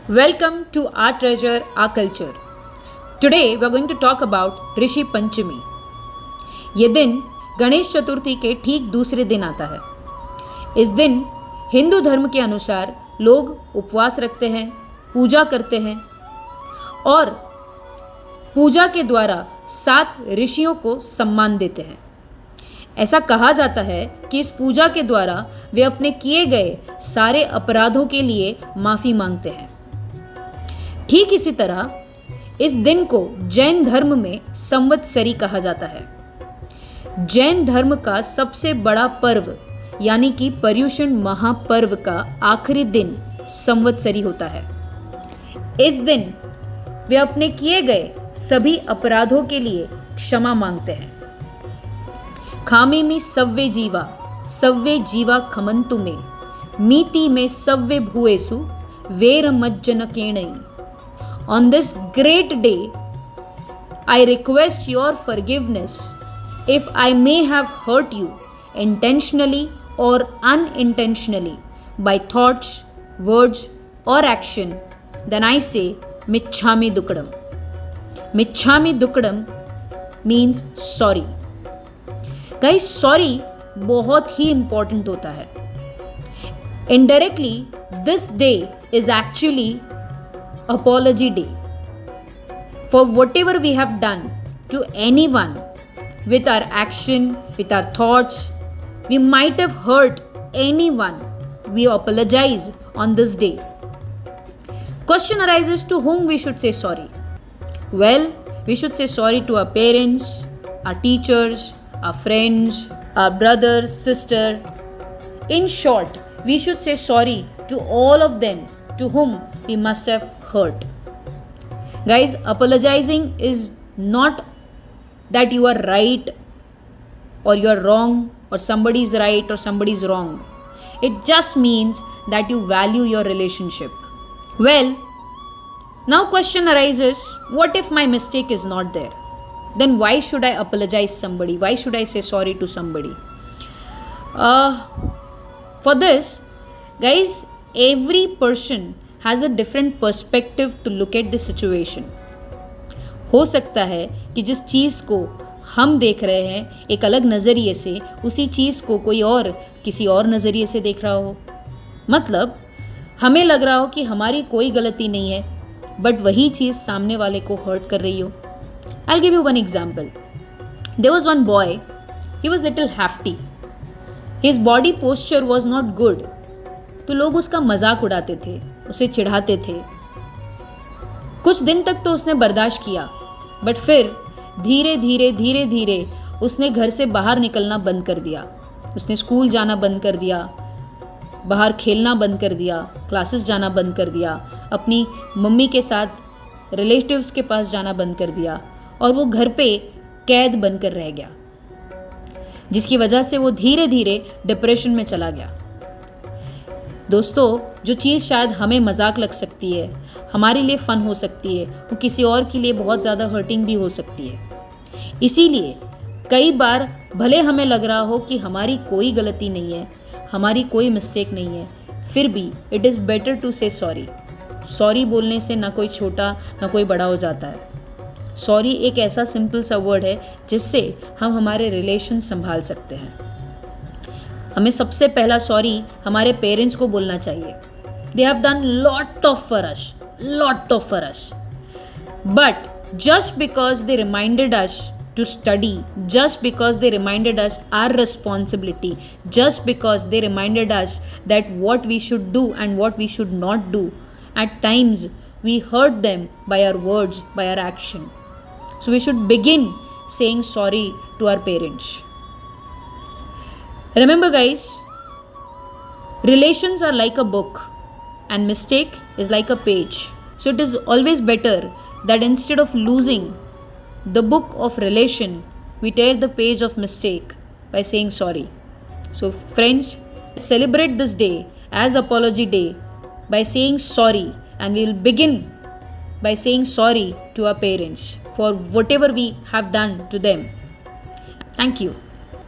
Welcome to Our Treasure, Our Culture. Today we are going to talk about Rishi Panchami. ये दिन गणेश चतुर्थी के ठीक दूसरे दिन आता है. इस दिन हिंदू धर्म के अनुसार लोग उपवास रखते हैं, पूजा करते हैं और पूजा के द्वारा 7 ऋषियों को सम्मान देते हैं. ऐसा कहा जाता है कि इस पूजा के द्वारा वे अपने किए गए सारे अपराधों के लिए माफ़ी मांगते हैं. ठीक इसी तरह इस दिन को जैन धर्म में संवत्सरी कहा जाता है. जैन धर्म का सबसे बड़ा पर्व यानी कि पर्युषण महापर्व का आखिरी दिन संवत्सरी होता है. इस दिन वे अपने किए गए सभी अपराधों के लिए क्षमा मांगते हैं. खामेमि सव्वे जीवा खमंतु मे मीति में सव्वे भूएसु वेरमज्जनकेणै. On this great day, I request your forgiveness if I may have hurt you intentionally or unintentionally by thoughts, words or action. Then I say, Michhami Dukkadam. Michhami Dukkadam means sorry. Guys, sorry बहुत ही important होता है. Indirectly, this day is actually apology day for whatever we have done to anyone with our action, with our thoughts. We might have hurt anyone. We apologize on this day. Question arises, to whom we should say sorry? Well, we should say sorry to our parents, our teachers, our friends, our brother, sister. In short, we should say sorry to all of them to whom we must have hurt. Guys, apologizing is not that you are right or you are wrong or somebody is right or somebody is wrong. It just means that you value your relationship. Well, now question arises, what if my mistake is not there? Then why should I apologize somebody? Why should I say sorry to somebody? For this, guys, every person has a different perspective to look at the situation. हो सकता है कि जिस चीज़ को हम देख रहे हैं एक अलग नज़रिए से, उसी चीज़ को कोई और किसी और नज़रिए से देख रहा हो. मतलब हमें लग रहा हो कि हमारी कोई गलती नहीं है, बट वही चीज़ सामने वाले को हर्ट कर रही हो. I'll give you one example. There was one boy. He was little hefty. His body posture was not good. तो लोग उसका मजाक उड़ाते थे, उसे चिढ़ाते थे. कुछ दिन तक तो उसने बर्दाश्त किया, बट फिर धीरे धीरे उसने घर से बाहर निकलना बंद कर दिया. उसने स्कूल जाना बंद कर दिया, बाहर खेलना बंद कर दिया, क्लासेस जाना बंद कर दिया, अपनी मम्मी के साथ रिलेटिव्स के पास जाना बंद कर दिया और वो घर पे कैद बनकर रह गया, जिसकी वजह से वो धीरे धीरे डिप्रेशन में चला गया. दोस्तों, जो चीज़ शायद हमें मजाक लग सकती है, हमारे लिए फ़न हो सकती है, वो किसी और के लिए बहुत ज़्यादा हर्टिंग भी हो सकती है. इसीलिए कई बार भले हमें लग रहा हो कि हमारी कोई गलती नहीं है, हमारी कोई मिस्टेक नहीं है, फिर भी इट इज़ बेटर टू से सॉरी. सॉरी बोलने से ना कोई छोटा ना कोई बड़ा हो जाता है. सॉरी एक ऐसा सिंपल सा वर्ड है जिससे हम हमारे रिलेशन संभाल सकते हैं. हमें सबसे पहला सॉरी हमारे पेरेंट्स को बोलना चाहिए. They have done lot of for us. But just because they reminded us to study, just because they reminded us our responsibility, just because they reminded us that what we should do and what we should not do, at times we hurt them by our words, by our action. So we should begin saying sorry to our parents. Remember guys, relations are like a book and mistake is like a page. So it is always better that instead of losing the book of relation, we tear the page of mistake by saying sorry. So friends, celebrate this day as Apology Day by saying sorry, and we will begin by saying sorry to our parents for whatever we have done to them. Thank you.